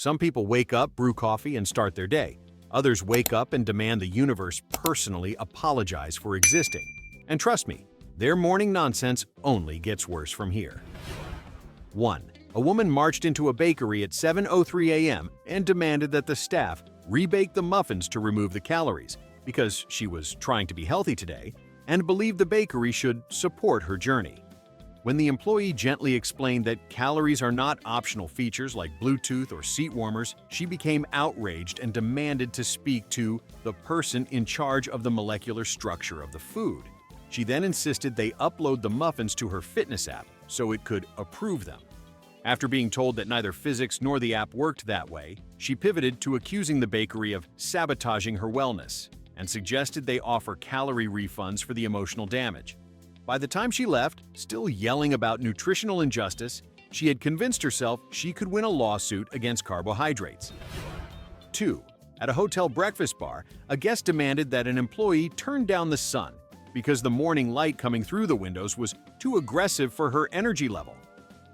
Some people wake up, brew coffee, and start their day. Others wake up and demand the universe personally apologize for existing. And trust me, their morning nonsense only gets worse from here. 1. A woman marched into a bakery at 7:03 a.m. and demanded that the staff rebake the muffins to remove the calories because she was trying to be healthy today and believed the bakery should support her journey. When the employee gently explained that calories are not optional features like Bluetooth or seat warmers, she became outraged and demanded to speak to the person in charge of the molecular structure of the food. She then insisted they upload the muffins to her fitness app so it could approve them. After being told that neither physics nor the app worked that way, she pivoted to accusing the bakery of sabotaging her wellness and suggested they offer calorie refunds for the emotional damage. By the time she left, still yelling about nutritional injustice, she had convinced herself she could win a lawsuit against carbohydrates. 2. At a hotel breakfast bar, a guest demanded that an employee turn down the sun because the morning light coming through the windows was too aggressive for her energy level.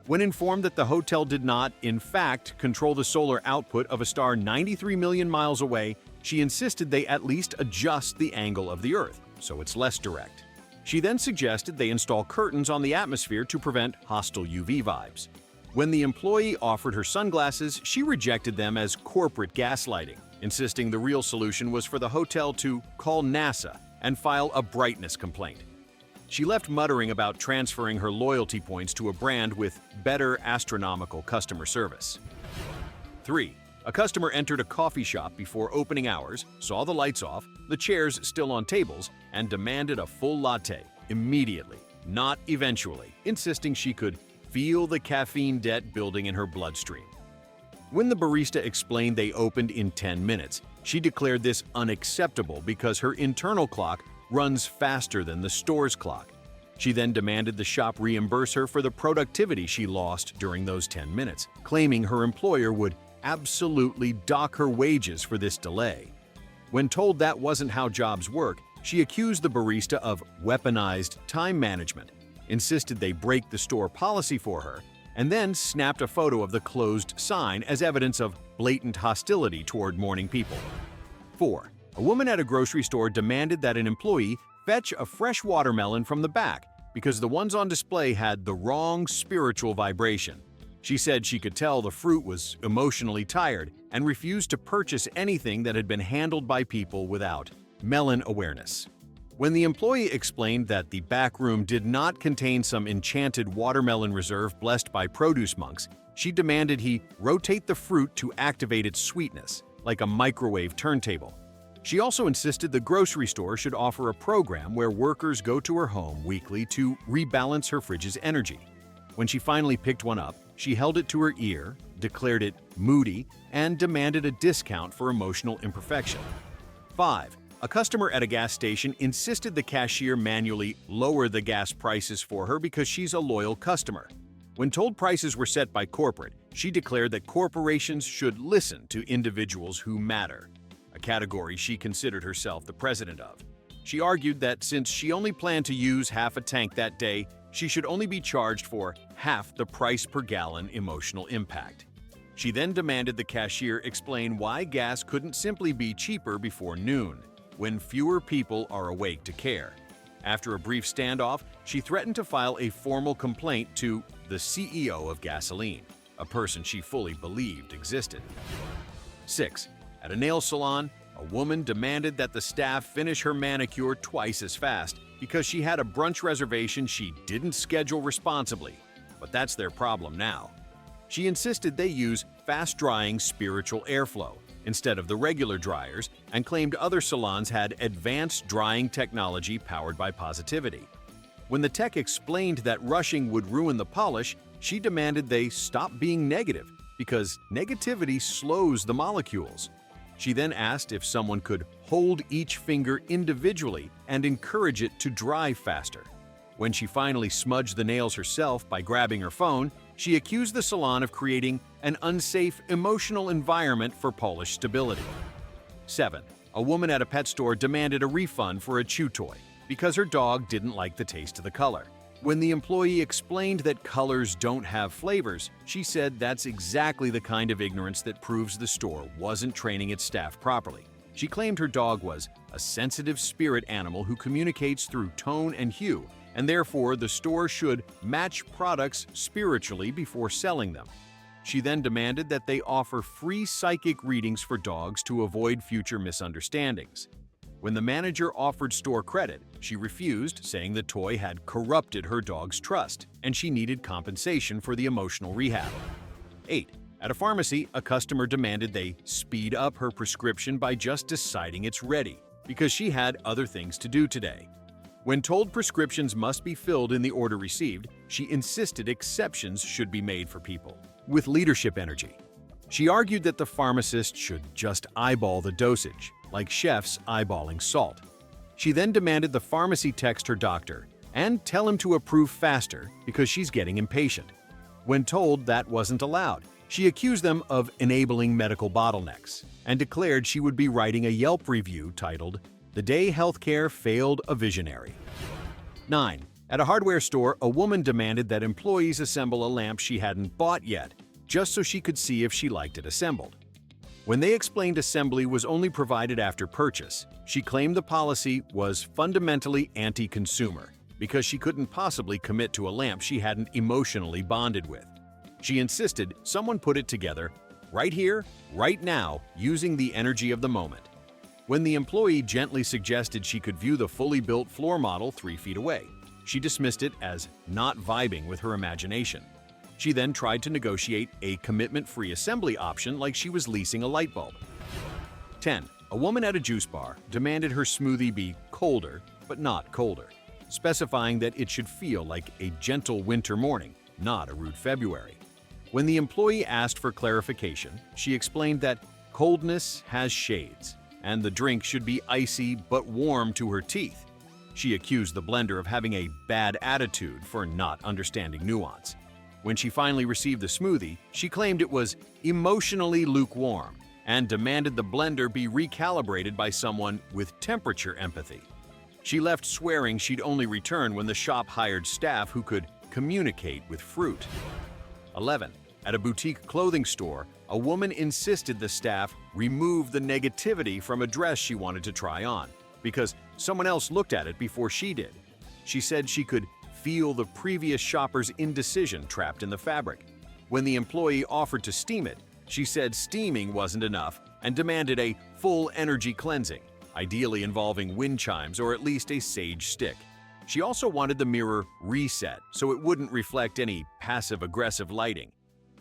When informed that the hotel did not, in fact, control the solar output of a star 93 million miles away, she insisted they at least adjust the angle of the Earth, so it's less direct. She then suggested they install curtains on the atmosphere to prevent hostile UV vibes. When the employee offered her sunglasses, she rejected them as corporate gaslighting, insisting the real solution was for the hotel to call NASA and file a brightness complaint. She left muttering about transferring her loyalty points to a brand with better astronomical customer service. 3. A customer entered a coffee shop before opening hours, saw the lights off, the chairs still on tables, and demanded a full latte immediately, not eventually, insisting she could feel the caffeine debt building in her bloodstream. When the barista explained they opened in 10 minutes, she declared this unacceptable because her internal clock runs faster than the store's clock. She then demanded the shop reimburse her for the productivity she lost during those 10 minutes, claiming her employer would absolutely dock her wages for this delay. When told that wasn't how jobs work, she accused the barista of weaponized time management, insisted they break the store policy for her, and then snapped a photo of the closed sign as evidence of blatant hostility toward morning people. 4. A woman at a grocery store demanded that an employee fetch a fresh watermelon from the back because the ones on display had the wrong spiritual vibration. She said she could tell the fruit was emotionally tired and refused to purchase anything that had been handled by people without melon awareness. When the employee explained that the back room did not contain some enchanted watermelon reserve blessed by produce monks, she demanded he rotate the fruit to activate its sweetness, like a microwave turntable. She also insisted the grocery store should offer a program where workers go to her home weekly to rebalance her fridge's energy. When she finally picked one up, she held it to her ear, declared it moody, and demanded a discount for emotional imperfection. 5. A customer at a gas station insisted the cashier manually lower the gas prices for her because she's a loyal customer. When told prices were set by corporate, she declared that corporations should listen to individuals who matter, a category she considered herself the president of. She argued that since she only planned to use half a tank that day, she should only be charged for half the price per gallon emotional impact. She then demanded the cashier explain why gas couldn't simply be cheaper before noon, when fewer people are awake to care. After a brief standoff, she threatened to file a formal complaint to the CEO of gasoline, a person she fully believed existed. 6. At a nail salon, a woman demanded that the staff finish her manicure twice as fast because she had a brunch reservation she didn't schedule responsibly, but that's their problem now. She insisted they use fast-drying spiritual airflow instead of the regular dryers and claimed other salons had advanced drying technology powered by positivity. When the tech explained that rushing would ruin the polish, she demanded they stop being negative because negativity slows the molecules. She then asked if someone could hold each finger individually and encourage it to dry faster. When she finally smudged the nails herself by grabbing her phone, she accused the salon of creating an unsafe emotional environment for polish stability. 7. A woman at a pet store demanded a refund for a chew toy because her dog didn't like the taste of the color. When the employee explained that colors don't have flavors, she said that's exactly the kind of ignorance that proves the store wasn't training its staff properly. She claimed her dog was a sensitive spirit animal who communicates through tone and hue, and therefore the store should match products spiritually before selling them. She then demanded that they offer free psychic readings for dogs to avoid future misunderstandings. When the manager offered store credit, she refused, saying the toy had corrupted her dog's trust, and she needed compensation for the emotional rehab. 8. At a pharmacy, a customer demanded they speed up her prescription by just deciding it's ready, because she had other things to do today. When told prescriptions must be filled in the order received, she insisted exceptions should be made for people with leadership energy. She argued that the pharmacist should just eyeball the dosage, like chefs eyeballing salt. She then demanded the pharmacy text her doctor and tell him to approve faster because she's getting impatient. When told that wasn't allowed, she accused them of enabling medical bottlenecks and declared she would be writing a Yelp review titled, "The Day Healthcare Failed a Visionary." 9. At a hardware store, a woman demanded that employees assemble a lamp she hadn't bought yet, just so she could see if she liked it assembled. When they explained assembly was only provided after purchase, she claimed the policy was fundamentally anti-consumer because she couldn't possibly commit to a lamp she hadn't emotionally bonded with. She insisted someone put it together, right here, right now, using the energy of the moment. When the employee gently suggested she could view the fully built floor model 3 feet away, she dismissed it as not vibing with her imagination. She then tried to negotiate a commitment-free assembly option like she was leasing a light bulb. 10. A woman at a juice bar demanded her smoothie be colder, but not colder, specifying that it should feel like a gentle winter morning, not a rude February. When the employee asked for clarification, she explained that coldness has shades, and the drink should be icy but warm to her teeth. She accused the blender of having a bad attitude for not understanding nuance. When she finally received the smoothie, she claimed it was emotionally lukewarm and demanded the blender be recalibrated by someone with temperature empathy. She left swearing she'd only return when the shop hired staff who could communicate with fruit. 11. At a boutique clothing store, a woman insisted the staff remove the negativity from a dress she wanted to try on because someone else looked at it before she did. She said she could feel the previous shopper's indecision trapped in the fabric. When the employee offered to steam it, she said steaming wasn't enough and demanded a full energy cleansing, ideally involving wind chimes or at least a sage stick. She also wanted the mirror reset so it wouldn't reflect any passive-aggressive lighting.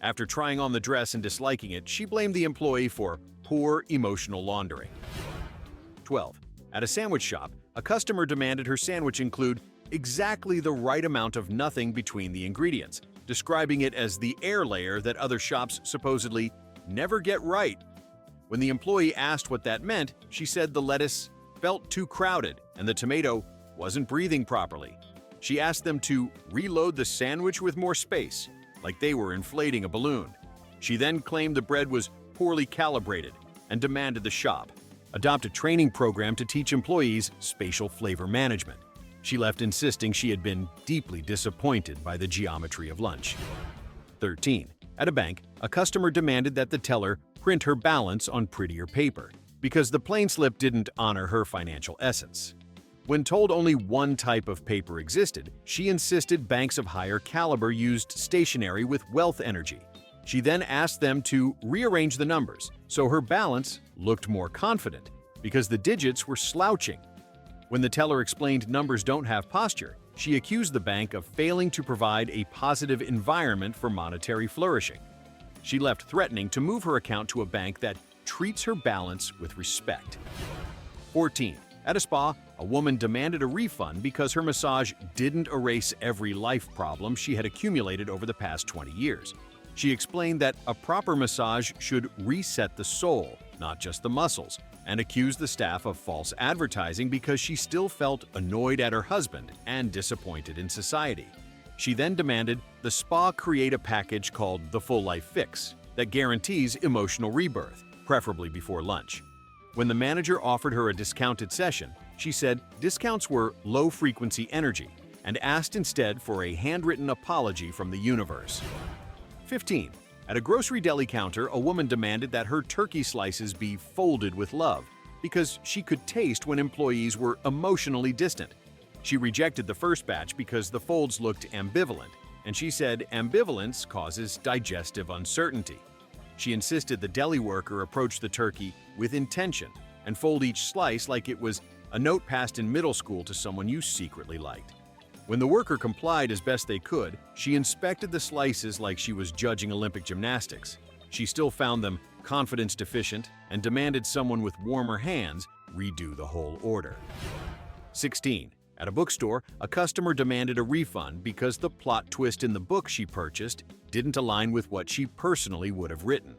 After trying on the dress and disliking it, she blamed the employee for poor emotional laundering. 12. At a sandwich shop, a customer demanded her sandwich include exactly the right amount of nothing between the ingredients, describing it as the air layer that other shops supposedly never get right. When the employee asked what that meant, she said the lettuce felt too crowded and the tomato wasn't breathing properly. She asked them to reload the sandwich with more space, like they were inflating a balloon. She then claimed the bread was poorly calibrated and demanded the shop adopt a training program to teach employees spatial flavor management. She left insisting she had been deeply disappointed by the geometry of lunch. 13. At a bank, a customer demanded that the teller print her balance on prettier paper because the plain slip didn't honor her financial essence. When told only one type of paper existed, she insisted banks of higher caliber used stationery with wealth energy. She then asked them to rearrange the numbers so her balance looked more confident because the digits were slouching. When the teller explained numbers don't have posture, she accused the bank of failing to provide a positive environment for monetary flourishing. She left threatening to move her account to a bank that treats her balance with respect. 14. At a spa, a woman demanded a refund because her massage didn't erase every life problem she had accumulated over the past 20 years. She explained that a proper massage should reset the soul, not just the muscles, and accused the staff of false advertising because she still felt annoyed at her husband and disappointed in society. She then demanded the spa create a package called the Full Life Fix that guarantees emotional rebirth, preferably before lunch. When the manager offered her a discounted session, she said discounts were low-frequency energy and asked instead for a handwritten apology from the universe. 15. At a grocery deli counter, a woman demanded that her turkey slices be folded with love because she could taste when employees were emotionally distant. She rejected the first batch because the folds looked ambivalent, and she said ambivalence causes digestive uncertainty. She insisted the deli worker approach the turkey with intention and fold each slice like it was a note passed in middle school to someone you secretly liked. When the worker complied as best they could, she inspected the slices like she was judging Olympic gymnastics. She still found them confidence deficient and demanded someone with warmer hands redo the whole order. 16. At a bookstore, a customer demanded a refund because the plot twist in the book she purchased didn't align with what she personally would have written.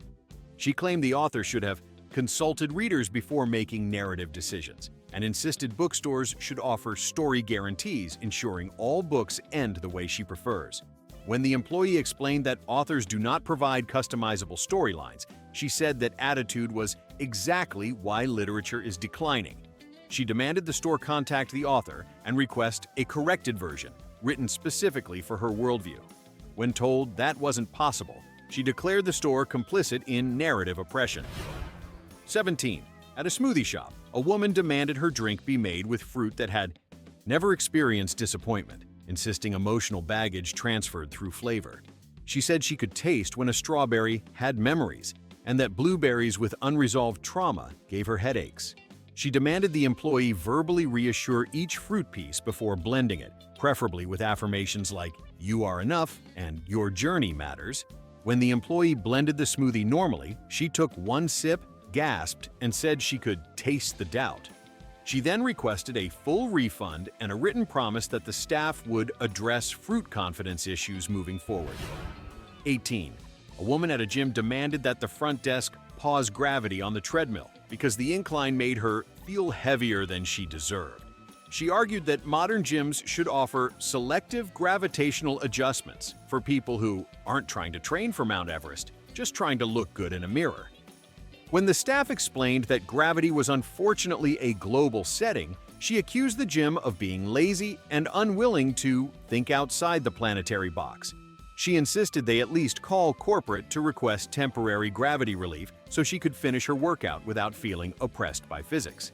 She claimed the author should have consulted readers before making narrative decisions, and insisted bookstores should offer story guarantees, ensuring all books end the way she prefers. When the employee explained that authors do not provide customizable storylines, she said that attitude was exactly why literature is declining. She demanded the store contact the author and request a corrected version, written specifically for her worldview. When told that wasn't possible, she declared the store complicit in narrative oppression. 17. At a smoothie shop, a woman demanded her drink be made with fruit that had never experienced disappointment, insisting emotional baggage transferred through flavor. She said she could taste when a strawberry had memories, and that blueberries with unresolved trauma gave her headaches. She demanded the employee verbally reassure each fruit piece before blending it, preferably with affirmations like, "You are enough," and "Your journey matters." When the employee blended the smoothie normally, she took one sip, gasped, and said she could taste the doubt. She then requested a full refund and a written promise that the staff would address fruit confidence issues moving forward. 18. A woman at a gym demanded that the front desk pause gravity on the treadmill because the incline made her feel heavier than she deserved. She argued that modern gyms should offer selective gravitational adjustments for people who aren't trying to train for Mount Everest, just trying to look good in a mirror. When the staff explained that gravity was unfortunately a global setting, she accused the gym of being lazy and unwilling to think outside the planetary box. She insisted they at least call corporate to request temporary gravity relief so she could finish her workout without feeling oppressed by physics.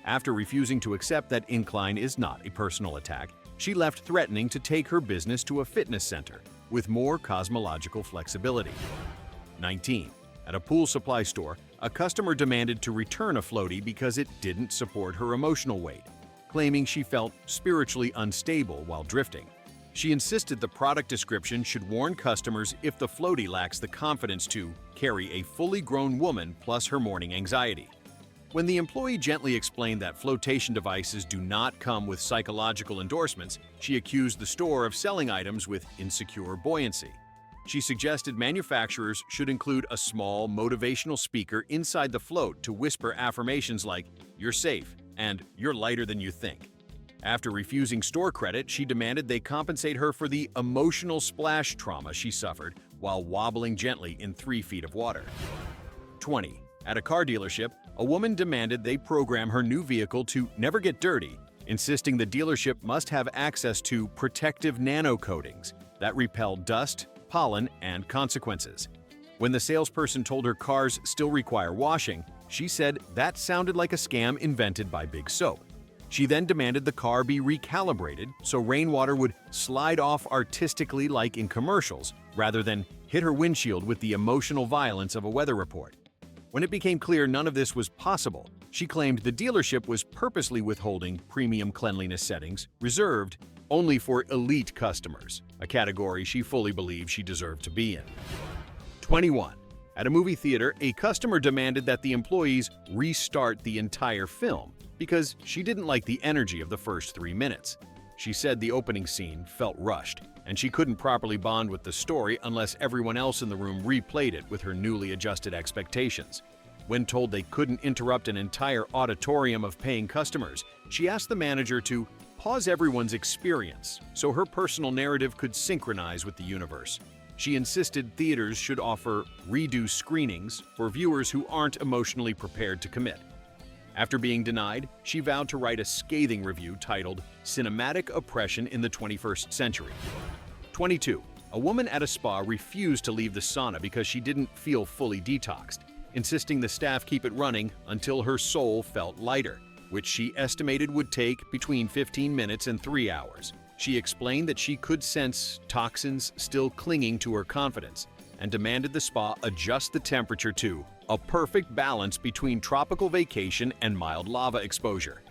After refusing to accept that incline is not a personal attack, she left threatening to take her business to a fitness center with more cosmological flexibility. 19. At a pool supply store, a customer demanded to return a floaty because it didn't support her emotional weight, claiming she felt spiritually unstable while drifting. She insisted the product description should warn customers if the floaty lacks the confidence to carry a fully grown woman plus her morning anxiety. When the employee gently explained that flotation devices do not come with psychological endorsements, she accused the store of selling items with insecure buoyancy. She suggested manufacturers should include a small motivational speaker inside the float to whisper affirmations like, "You're safe," and "You're lighter than you think." After refusing store credit, she demanded they compensate her for the emotional splash trauma she suffered while wobbling gently in 3 feet of water. 20. At a car dealership, a woman demanded they program her new vehicle to never get dirty, insisting the dealership must have access to protective nano-coatings that repel dust, pollen, and consequences. When the salesperson told her cars still require washing, she said that sounded like a scam invented by Big Soap. She then demanded the car be recalibrated so rainwater would slide off artistically like in commercials, rather than hit her windshield with the emotional violence of a weather report. When it became clear none of this was possible, she claimed the dealership was purposely withholding premium cleanliness settings reserved only for elite customers, a category she fully believed she deserved to be in. 21. At a movie theater, a customer demanded that the employees restart the entire film because she didn't like the energy of the first 3 minutes. She said the opening scene felt rushed, and she couldn't properly bond with the story unless everyone else in the room replayed it with her newly adjusted expectations. When told they couldn't interrupt an entire auditorium of paying customers, she asked the manager to pause everyone's experience so her personal narrative could synchronize with the universe. She insisted theaters should offer redo screenings for viewers who aren't emotionally prepared to commit. After being denied, she vowed to write a scathing review titled Cinematic Oppression in the 21st Century. 22. A woman at a spa refused to leave the sauna because she didn't feel fully detoxed, insisting the staff keep it running until her soul felt lighter, which she estimated would take between 15 minutes and 3 hours. She explained that she could sense toxins still clinging to her confidence and demanded the spa adjust the temperature to a perfect balance between tropical vacation and mild lava exposure.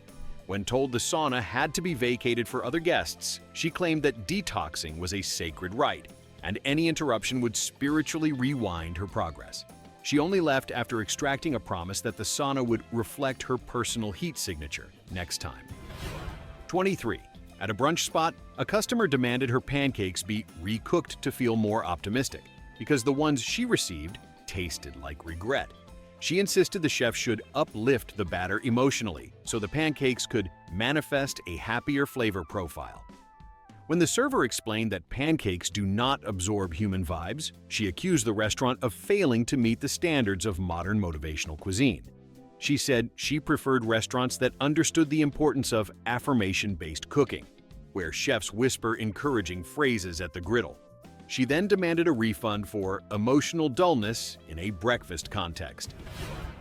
When told the sauna had to be vacated for other guests, she claimed that detoxing was a sacred rite, and any interruption would spiritually rewind her progress. She only left after extracting a promise that the sauna would reflect her personal heat signature next time. 23. At a brunch spot, a customer demanded her pancakes be recooked to feel more optimistic, because the ones she received tasted like regret. She insisted the chef should uplift the batter emotionally so the pancakes could manifest a happier flavor profile. When the server explained that pancakes do not absorb human vibes, she accused the restaurant of failing to meet the standards of modern motivational cuisine. She said she preferred restaurants that understood the importance of affirmation-based cooking, where chefs whisper encouraging phrases at the griddle. She then demanded a refund for emotional dullness in a breakfast context.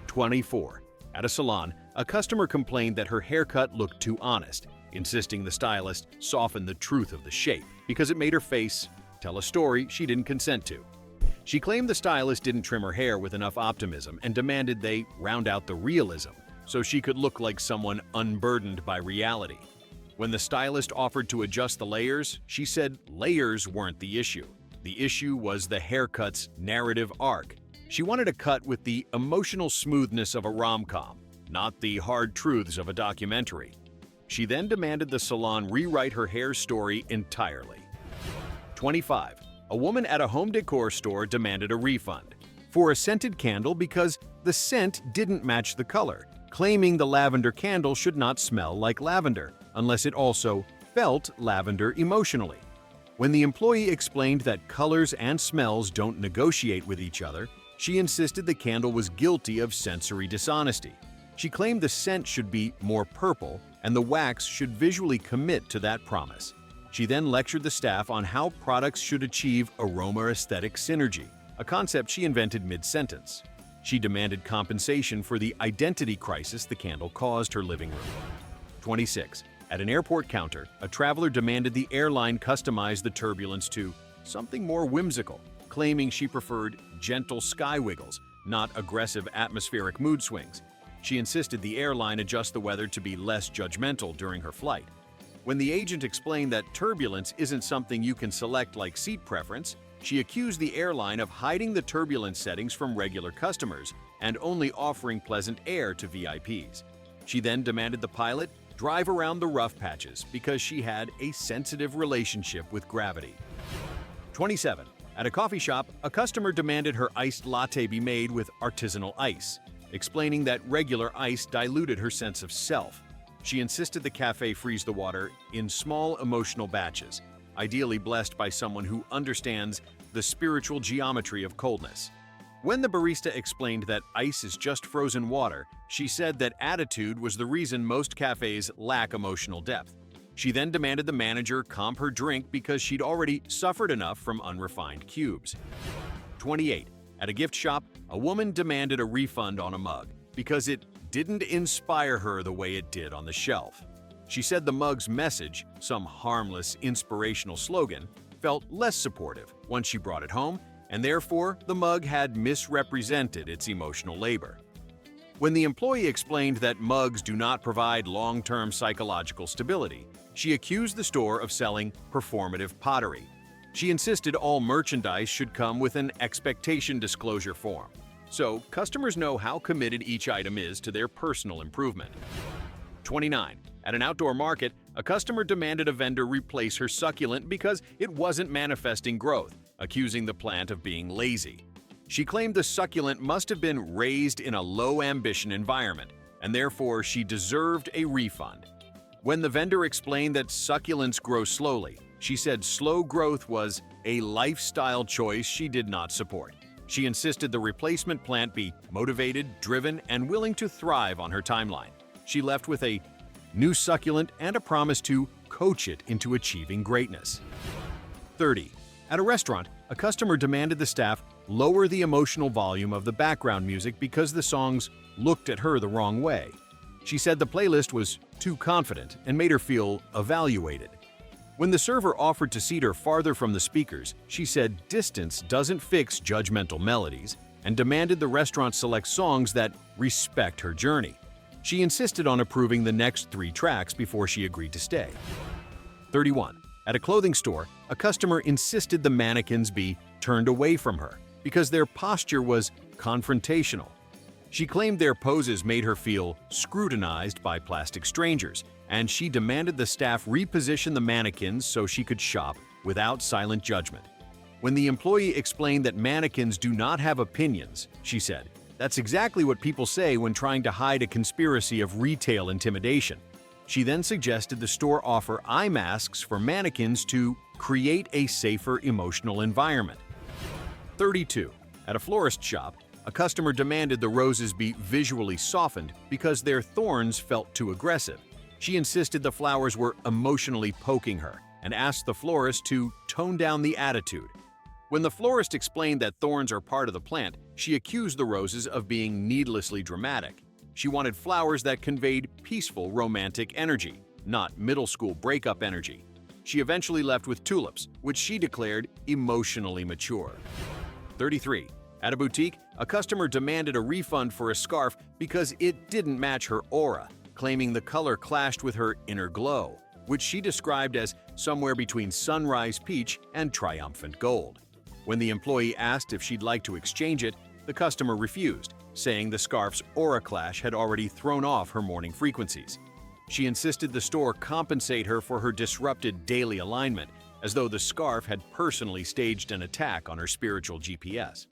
24. At a salon, a customer complained that her haircut looked too honest, insisting the stylist soften the truth of the shape because it made her face tell a story she didn't consent to. She claimed the stylist didn't trim her hair with enough optimism and demanded they round out the realism so she could look like someone unburdened by reality. When the stylist offered to adjust the layers, she said layers weren't the issue. The issue was the haircut's narrative arc. She wanted a cut with the emotional smoothness of a rom-com, not the hard truths of a documentary. She then demanded the salon rewrite her hair story entirely. 25. A woman at a home decor store demanded a refund for a scented candle because the scent didn't match the color, claiming the lavender candle should not smell like lavender unless it also felt lavender emotionally. When the employee explained that colors and smells don't negotiate with each other, she insisted the candle was guilty of sensory dishonesty. She claimed the scent should be more purple and the wax should visually commit to that promise. She then lectured the staff on how products should achieve aroma-aesthetic synergy, a concept she invented mid-sentence. She demanded compensation for the identity crisis the candle caused her living room. 26. At an airport counter, a traveler demanded the airline customize the turbulence to something more whimsical, claiming she preferred gentle sky wiggles, not aggressive atmospheric mood swings. She insisted the airline adjust the weather to be less judgmental during her flight. When the agent explained that turbulence isn't something you can select like seat preference, she accused the airline of hiding the turbulence settings from regular customers and only offering pleasant air to VIPs. She then demanded the pilot drive around the rough patches because she had a sensitive relationship with gravity. 27. At a coffee shop, a customer demanded her iced latte be made with artisanal ice, explaining that regular ice diluted her sense of self. She insisted the cafe freeze the water in small emotional batches, ideally blessed by someone who understands the spiritual geometry of coldness. When the barista explained that ice is just frozen water, she said that attitude was the reason most cafes lack emotional depth. She then demanded the manager comp her drink because she'd already suffered enough from unrefined cubes. 28. At a gift shop, a woman demanded a refund on a mug because it didn't inspire her the way it did on the shelf. She said the mug's message, some harmless, inspirational slogan, felt less supportive once she brought it home, and therefore the mug had misrepresented its emotional labor. When the employee explained that mugs do not provide long-term psychological stability, she accused the store of selling performative pottery. She insisted all merchandise should come with an expectation disclosure form, so customers know how committed each item is to their personal improvement. 29. At an outdoor market, a customer demanded a vendor replace her succulent because it wasn't manifesting growth, accusing the plant of being lazy. She claimed the succulent must have been raised in a low-ambition environment, and therefore she deserved a refund. When the vendor explained that succulents grow slowly, she said slow growth was a lifestyle choice she did not support. She insisted the replacement plant be motivated, driven, and willing to thrive on her timeline. She left with a new succulent and a promise to coach it into achieving greatness. 30. At a restaurant, a customer demanded the staff lower the emotional volume of the background music because the songs looked at her the wrong way. She said the playlist was too confident and made her feel evaluated. When the server offered to seat her farther from the speakers, she said distance doesn't fix judgmental melodies and demanded the restaurant select songs that respect her journey. She insisted on approving the next 3 tracks before she agreed to stay. 31. At a clothing store, a customer insisted the mannequins be turned away from her because their posture was confrontational. She claimed their poses made her feel scrutinized by plastic strangers, and she demanded the staff reposition the mannequins so she could shop without silent judgment. When the employee explained that mannequins do not have opinions, she said, "That's exactly what people say when trying to hide a conspiracy of retail intimidation." She then suggested the store offer eye masks for mannequins to create a safer emotional environment. 32. At a florist shop, a customer demanded the roses be visually softened because their thorns felt too aggressive. She insisted the flowers were emotionally poking her and asked the florist to tone down the attitude. When the florist explained that thorns are part of the plant, she accused the roses of being needlessly dramatic. She wanted flowers that conveyed peaceful romantic energy, not middle school breakup energy. She eventually left with tulips, which she declared emotionally mature. 33. At a boutique, a customer demanded a refund for a scarf because it didn't match her aura, claiming the color clashed with her inner glow, which she described as somewhere between sunrise peach and triumphant gold. When the employee asked if she'd like to exchange it, the customer refused, saying the scarf's aura clash had already thrown off her morning frequencies. She insisted the store compensate her for her disrupted daily alignment, as though the scarf had personally staged an attack on her spiritual GPS.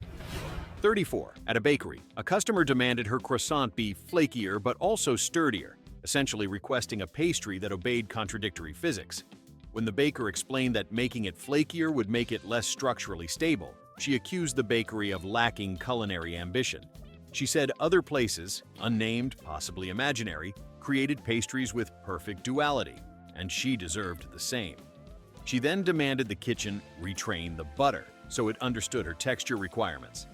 34. At a bakery, a customer demanded her croissant be flakier but also sturdier, essentially requesting a pastry that obeyed contradictory physics. When the baker explained that making it flakier would make it less structurally stable, she accused the bakery of lacking culinary ambition. She said other places, unnamed, possibly imaginary, created pastries with perfect duality, and she deserved the same. She then demanded the kitchen retrain the butter so it understood her texture requirements.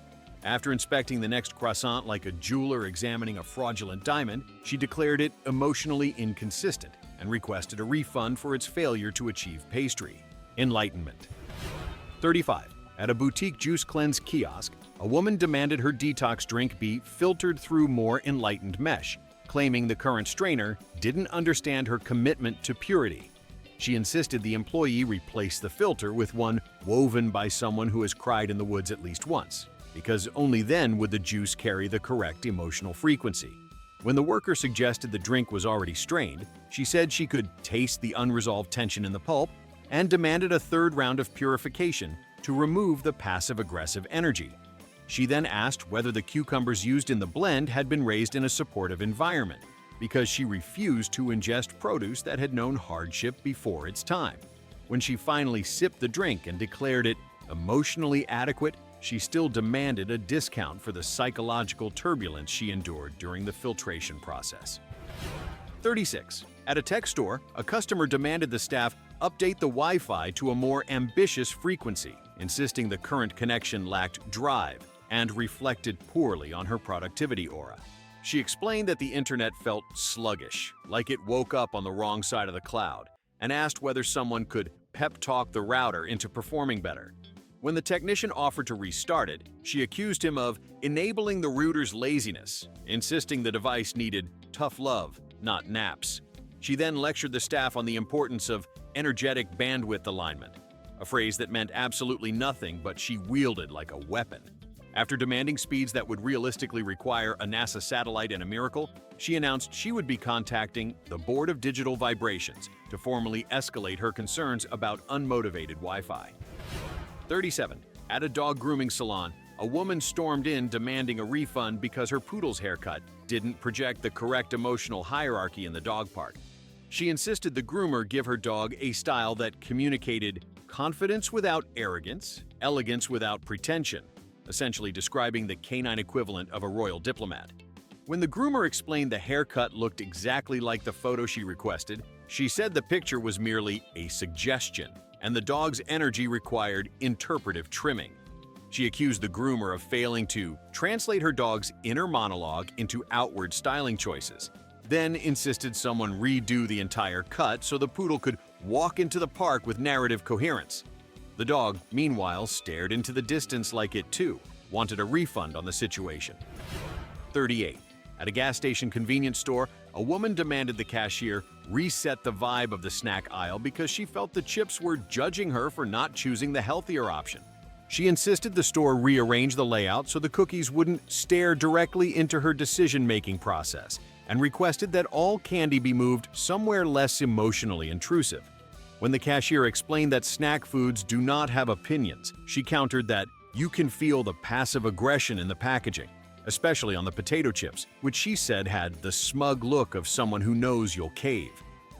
After inspecting the next croissant like a jeweler examining a fraudulent diamond, she declared it emotionally inconsistent and requested a refund for its failure to achieve pastry. Enlightenment. 35. At a boutique juice cleanse kiosk, a woman demanded her detox drink be filtered through more enlightened mesh, claiming the current strainer didn't understand her commitment to purity. She insisted the employee replace the filter with one woven by someone who has cried in the woods at least once, because only then would the juice carry the correct emotional frequency. When the worker suggested the drink was already strained, she said she could taste the unresolved tension in the pulp and demanded a third round of purification to remove the passive-aggressive energy. She then asked whether the cucumbers used in the blend had been raised in a supportive environment, because she refused to ingest produce that had known hardship before its time. When she finally sipped the drink and declared it emotionally adequate, she still demanded a discount for the psychological turbulence she endured during the filtration process. 36. At a tech store, a customer demanded the staff update the Wi-Fi to a more ambitious frequency, insisting the current connection lacked drive and reflected poorly on her productivity aura. She explained that the internet felt sluggish, like it woke up on the wrong side of the cloud, and asked whether someone could pep talk the router into performing better. When the technician offered to restart it, she accused him of enabling the router's laziness, insisting the device needed tough love, not naps. She then lectured the staff on the importance of energetic bandwidth alignment, a phrase that meant absolutely nothing, but she wielded like a weapon. After demanding speeds that would realistically require a NASA satellite and a miracle, she announced she would be contacting the Board of Digital Vibrations to formally escalate her concerns about unmotivated Wi-Fi. 37. At a dog grooming salon, a woman stormed in demanding a refund because her poodle's haircut didn't project the correct emotional hierarchy in the dog park. She insisted the groomer give her dog a style that communicated confidence without arrogance, elegance without pretension, essentially describing the canine equivalent of a royal diplomat. When the groomer explained the haircut looked exactly like the photo she requested, she said the picture was merely a suggestion, and the dog's energy required interpretive trimming. She accused the groomer of failing to translate her dog's inner monologue into outward styling choices, then insisted someone redo the entire cut so the poodle could walk into the park with narrative coherence. The dog, meanwhile, stared into the distance like it, too, wanted a refund on the situation. 38. At a gas station convenience store, a woman demanded the cashier reset the vibe of the snack aisle because she felt the chips were judging her for not choosing the healthier option. She insisted the store rearrange the layout so the cookies wouldn't stare directly into her decision-making process, and requested that all candy be moved somewhere less emotionally intrusive. When the cashier explained that snack foods do not have opinions, she countered that you can feel the passive aggression in the packaging, especially on the potato chips, which she said had the smug look of someone who knows you'll cave.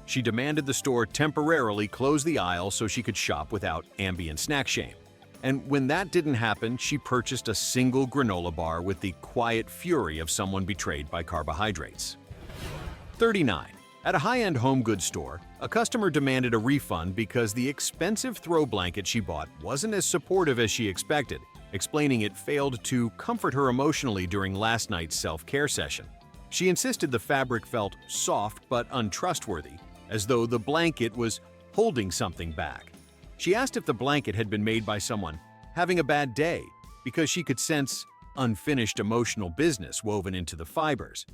She demanded the store temporarily close the aisle so she could shop without ambient snack shame. And when that didn't happen, she purchased a single granola bar with the quiet fury of someone betrayed by carbohydrates. 39. At a high-end home goods store, a customer demanded a refund because the expensive throw blanket she bought wasn't as supportive as she expected, explaining it failed to comfort her emotionally during last night's self-care session. She insisted the fabric felt soft but untrustworthy, as though the blanket was holding something back. She asked if the blanket had been made by someone having a bad day, because she could sense unfinished emotional business woven into the fibers.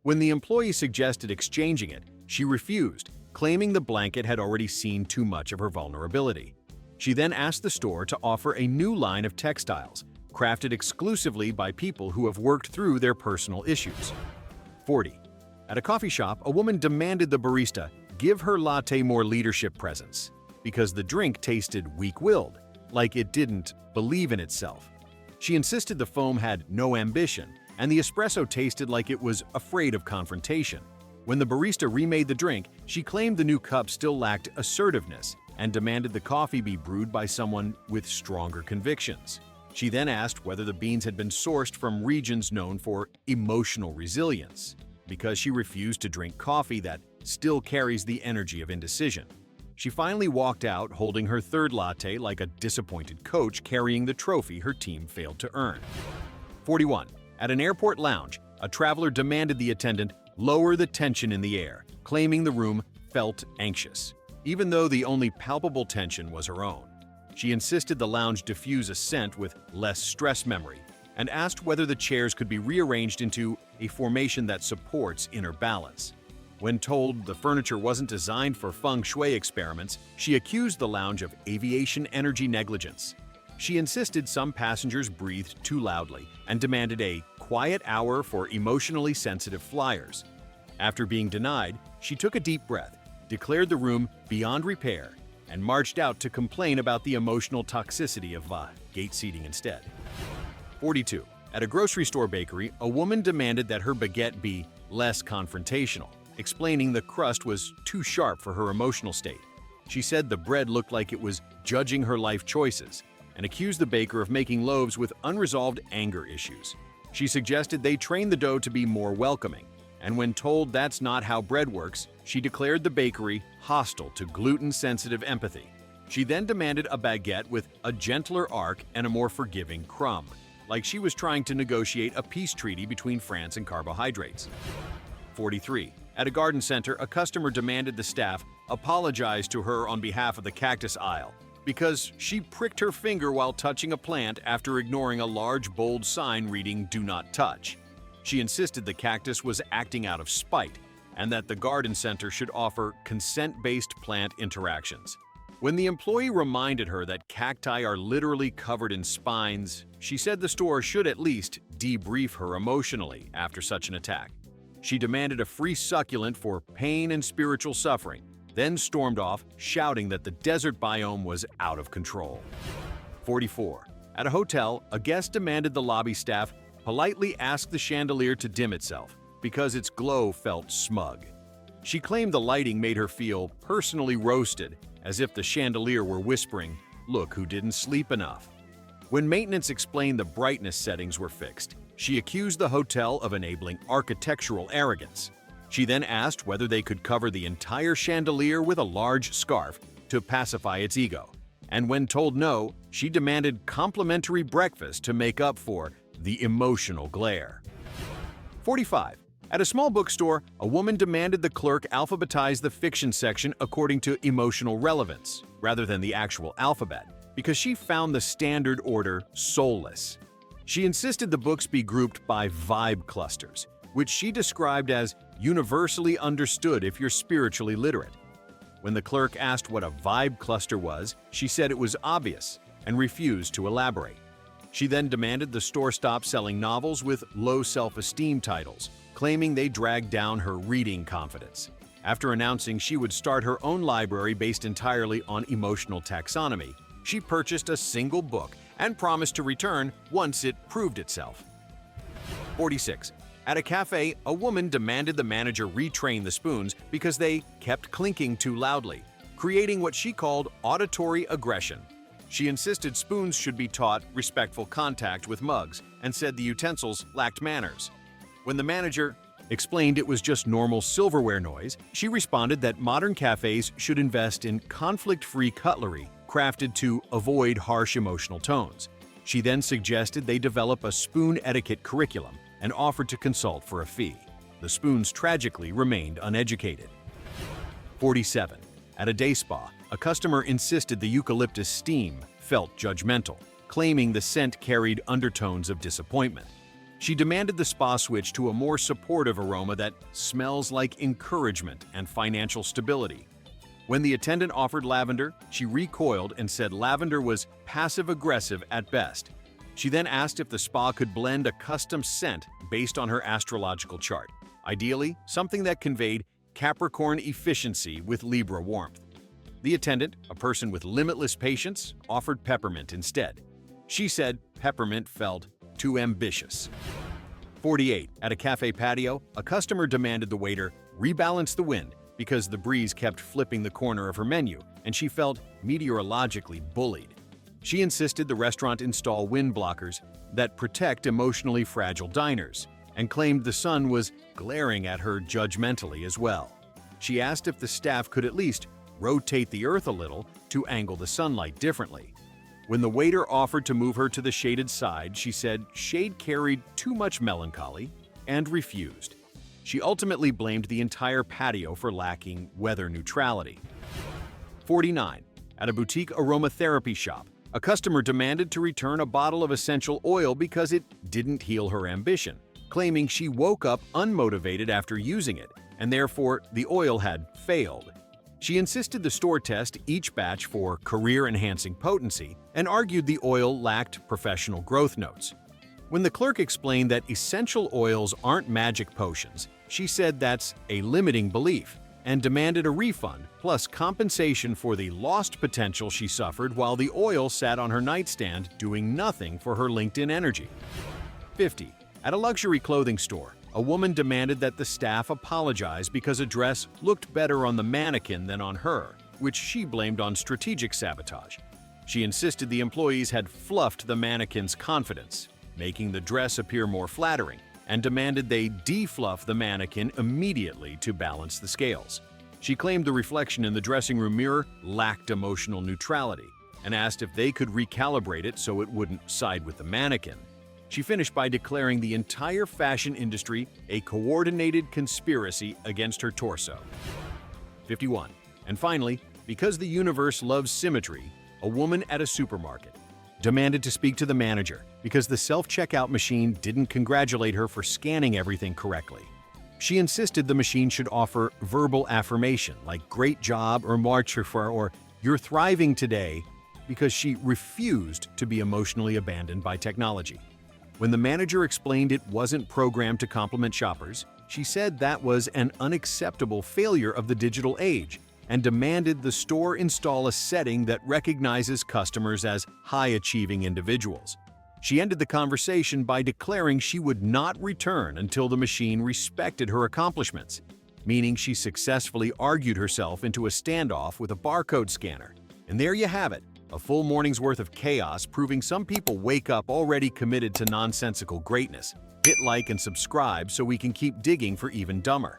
When the employee suggested exchanging it, she refused, claiming the blanket had already seen too much of her vulnerability. She then asked the store to offer a new line of textiles, crafted exclusively by people who have worked through their personal issues. 40. At a coffee shop, a woman demanded the barista give her latte more leadership presence because the drink tasted weak-willed, like it didn't believe in itself. She insisted the foam had no ambition, and the espresso tasted like it was afraid of confrontation. When the barista remade the drink, she claimed the new cup still lacked assertiveness and demanded the coffee be brewed by someone with stronger convictions. She then asked whether the beans had been sourced from regions known for emotional resilience, because she refused to drink coffee that still carries the energy of indecision. She finally walked out holding her third latte like a disappointed coach carrying the trophy her team failed to earn. 41. At an airport lounge, a traveler demanded the attendant lower the tension in the air, claiming the room felt anxious, even though the only palpable tension was her own. She insisted the lounge diffuse a scent with less stress memory, and asked whether the chairs could be rearranged into a formation that supports inner balance. When told the furniture wasn't designed for feng shui experiments, she accused the lounge of aviation energy negligence. She insisted some passengers breathed too loudly and demanded a quiet hour for emotionally sensitive flyers. After being denied, she took a deep breath, declared the room beyond repair, and marched out to complain about the emotional toxicity of gate seating instead. 42. At a grocery store bakery, a woman demanded that her baguette be less confrontational, explaining the crust was too sharp for her emotional state. She said the bread looked like it was judging her life choices, and accused the baker of making loaves with unresolved anger issues. She suggested they train the dough to be more welcoming, and when told that's not how bread works, she declared the bakery hostile to gluten-sensitive empathy. She then demanded a baguette with a gentler arc and a more forgiving crumb, like she was trying to negotiate a peace treaty between France and carbohydrates. 43. At a garden center, a customer demanded the staff apologize to her on behalf of the cactus aisle because she pricked her finger while touching a plant after ignoring a large, bold sign reading "Do Not Touch." She insisted the cactus was acting out of spite and that the garden center should offer consent-based plant interactions. When the employee reminded her that cacti are literally covered in spines, she said the store should at least debrief her emotionally after such an attack. She demanded a free succulent for pain and spiritual suffering, then stormed off, shouting that the desert biome was out of control. 44. At a hotel, a guest demanded the lobby staff politely ask the chandelier to dim itself because its glow felt smug. She claimed the lighting made her feel personally roasted, as if the chandelier were whispering, "Look who didn't sleep enough." When maintenance explained the brightness settings were fixed, She accused the hotel of enabling architectural arrogance. She then asked whether they could cover the entire chandelier with a large scarf to pacify its ego. And when told no, she demanded complimentary breakfast to make up for the emotional glare. 45. At a small bookstore, a woman demanded the clerk alphabetize the fiction section according to emotional relevance, rather than the actual alphabet, because she found the standard order soulless. She insisted the books be grouped by vibe clusters, which she described as universally understood if you're spiritually literate. When the clerk asked what a vibe cluster was, she said it was obvious and refused to elaborate. She then demanded the store stop selling novels with low self-esteem titles, claiming they dragged down her reading confidence. After announcing she would start her own library based entirely on emotional taxonomy, she purchased a single book and promised to return once it proved itself. 46. At a cafe, a woman demanded the manager retrain the spoons because they kept clinking too loudly, creating what she called auditory aggression. She insisted spoons should be taught respectful contact with mugs and said the utensils lacked manners. When the manager explained it was just normal silverware noise, she responded that modern cafes should invest in conflict-free cutlery crafted to avoid harsh emotional tones. She then suggested they develop a spoon etiquette curriculum and offered to consult for a fee. The spoons tragically remained uneducated. 47. At a day spa, a customer insisted the eucalyptus steam felt judgmental, claiming the scent carried undertones of disappointment. She demanded the spa switch to a more supportive aroma that smells like encouragement and financial stability. When the attendant offered lavender, she recoiled and said lavender was passive-aggressive at best. She then asked if the spa could blend a custom scent based on her astrological chart, ideally something that conveyed Capricorn efficiency with Libra warmth. The attendant, a person with limitless patience, offered peppermint instead. She said peppermint felt too ambitious. 48. At a cafe patio, a customer demanded the waiter rebalance the wind because the breeze kept flipping the corner of her menu, and she felt meteorologically bullied. She insisted the restaurant install wind blockers that protect emotionally fragile diners, and claimed the sun was glaring at her judgmentally as well. She asked if the staff could at least rotate the earth a little to angle the sunlight differently. When the waiter offered to move her to the shaded side, she said shade carried too much melancholy and refused. She ultimately blamed the entire patio for lacking weather neutrality. 49. At a boutique aromatherapy shop, a customer demanded to return a bottle of essential oil because it didn't heal her ambition, claiming she woke up unmotivated after using it, and therefore the oil had failed. She insisted the store test each batch for career-enhancing potency and argued the oil lacked professional growth notes. When the clerk explained that essential oils aren't magic potions, she said that's a limiting belief and demanded a refund plus compensation for the lost potential she suffered while the oil sat on her nightstand doing nothing for her LinkedIn energy. 50. At a luxury clothing store, a woman demanded that the staff apologize because a dress looked better on the mannequin than on her, which she blamed on strategic sabotage. She insisted the employees had fluffed the mannequin's confidence, making the dress appear more flattering, and demanded they defluff the mannequin immediately to balance the scales. She claimed the reflection in the dressing room mirror lacked emotional neutrality and asked if they could recalibrate it so it wouldn't side with the mannequin. She finished by declaring the entire fashion industry a coordinated conspiracy against her torso. 51. And finally, because the universe loves symmetry, a woman at a supermarket demanded to speak to the manager because the self-checkout machine didn't congratulate her for scanning everything correctly. She insisted the machine should offer verbal affirmation like "great job" or "march or "you're thriving today," because she refused to be emotionally abandoned by technology. When the manager explained it wasn't programmed to compliment shoppers, she said that was an unacceptable failure of the digital age and demanded the store install a setting that recognizes customers as high-achieving individuals. She ended the conversation by declaring she would not return until the machine respected her accomplishments, meaning she successfully argued herself into a standoff with a barcode scanner. And there you have it, A full morning's worth of chaos proving some people wake up already committed to nonsensical greatness. Hit like and subscribe so we can keep digging for even dumber.